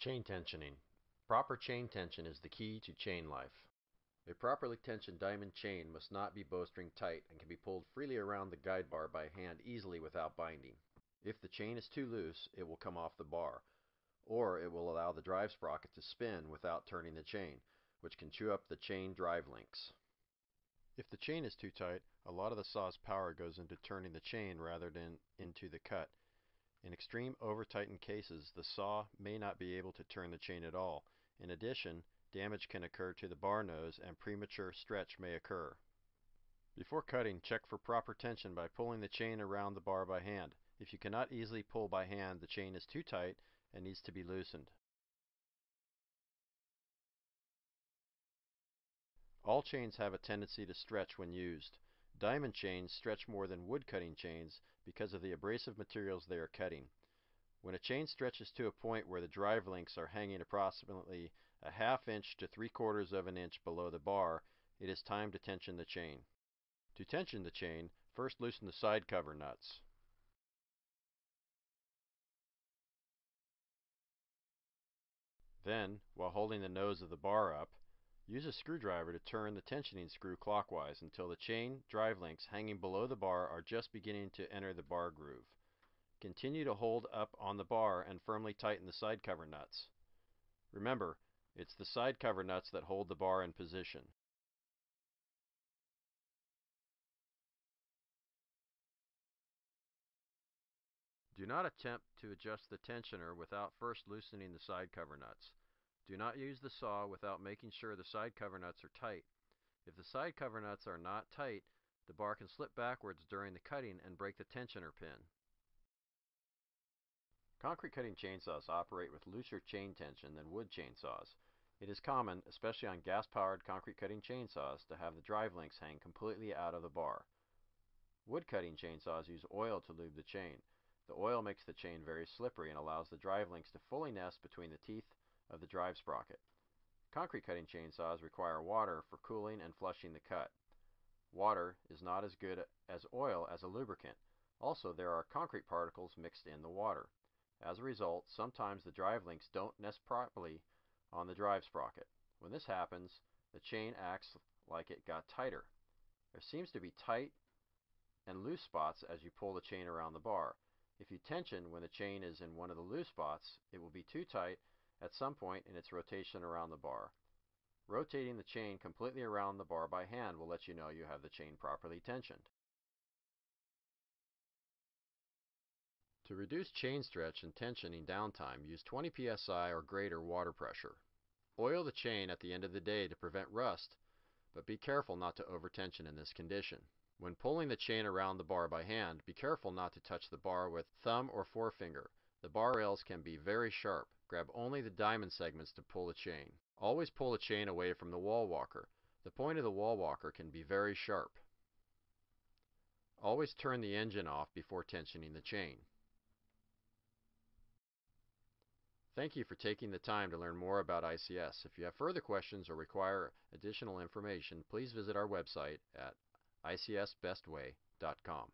Chain tensioning. Proper chain tension is the key to chain life. A properly tensioned diamond chain must not be bowstring tight and can be pulled freely around the guide bar by hand easily without binding. If the chain is too loose, it will come off the bar, or it will allow the drive sprocket to spin without turning the chain, which can chew up the chain drive links. If the chain is too tight, a lot of the saw's power goes into turning the chain rather than into the cut. In extreme over-tightened cases, the saw may not be able to turn the chain at all. In addition, damage can occur to the bar nose and premature stretch may occur. Before cutting, check for proper tension by pulling the chain around the bar by hand. If you cannot easily pull by hand, the chain is too tight and needs to be loosened. All chains have a tendency to stretch when used. Diamond chains stretch more than wood cutting chains because of the abrasive materials they are cutting. When a chain stretches to a point where the drive links are hanging approximately a ½ inch to 3/4 of an inch below the bar, it is time to tension the chain. To tension the chain, first loosen the side cover nuts. Then, while holding the nose of the bar up, use a screwdriver to turn the tensioning screw clockwise until the chain drive links hanging below the bar are just beginning to enter the bar groove. Continue to hold up on the bar and firmly tighten the side cover nuts. Remember, it's the side cover nuts that hold the bar in position. Do not attempt to adjust the tensioner without first loosening the side cover nuts. Do not use the saw without making sure the side cover nuts are tight. If the side cover nuts are not tight, the bar can slip backwards during the cutting and break the tensioner pin. Concrete cutting chainsaws operate with looser chain tension than wood chainsaws. It is common, especially on gas-powered concrete cutting chainsaws, to have the drive links hang completely out of the bar. Wood cutting chainsaws use oil to lube the chain. The oil makes the chain very slippery and allows the drive links to fully nest between the teeth of the drive sprocket. Concrete cutting chainsaws require water for cooling and flushing the cut. Water is not as good as oil as a lubricant. Also, there are concrete particles mixed in the water. As a result, sometimes the drive links don't nest properly on the drive sprocket. When this happens, the chain acts like it got tighter. There seems to be tight and loose spots as you pull the chain around the bar. If you tension when the chain is in one of the loose spots, it will be too tight at some point in its rotation around the bar. Rotating the chain completely around the bar by hand will let you know you have the chain properly tensioned. To reduce chain stretch and tensioning downtime, use 20 psi or greater water pressure. Oil the chain at the end of the day to prevent rust, but be careful not to overtension in this condition. When pulling the chain around the bar by hand, be careful not to touch the bar with thumb or forefinger. The bar rails can be very sharp. Grab only the diamond segments to pull the chain. Always pull the chain away from the wall walker. The point of the wall walker can be very sharp. Always turn the engine off before tensioning the chain. Thank you for taking the time to learn more about I.C.S. If you have further questions or require additional information, please visit our website at icsbestway.com.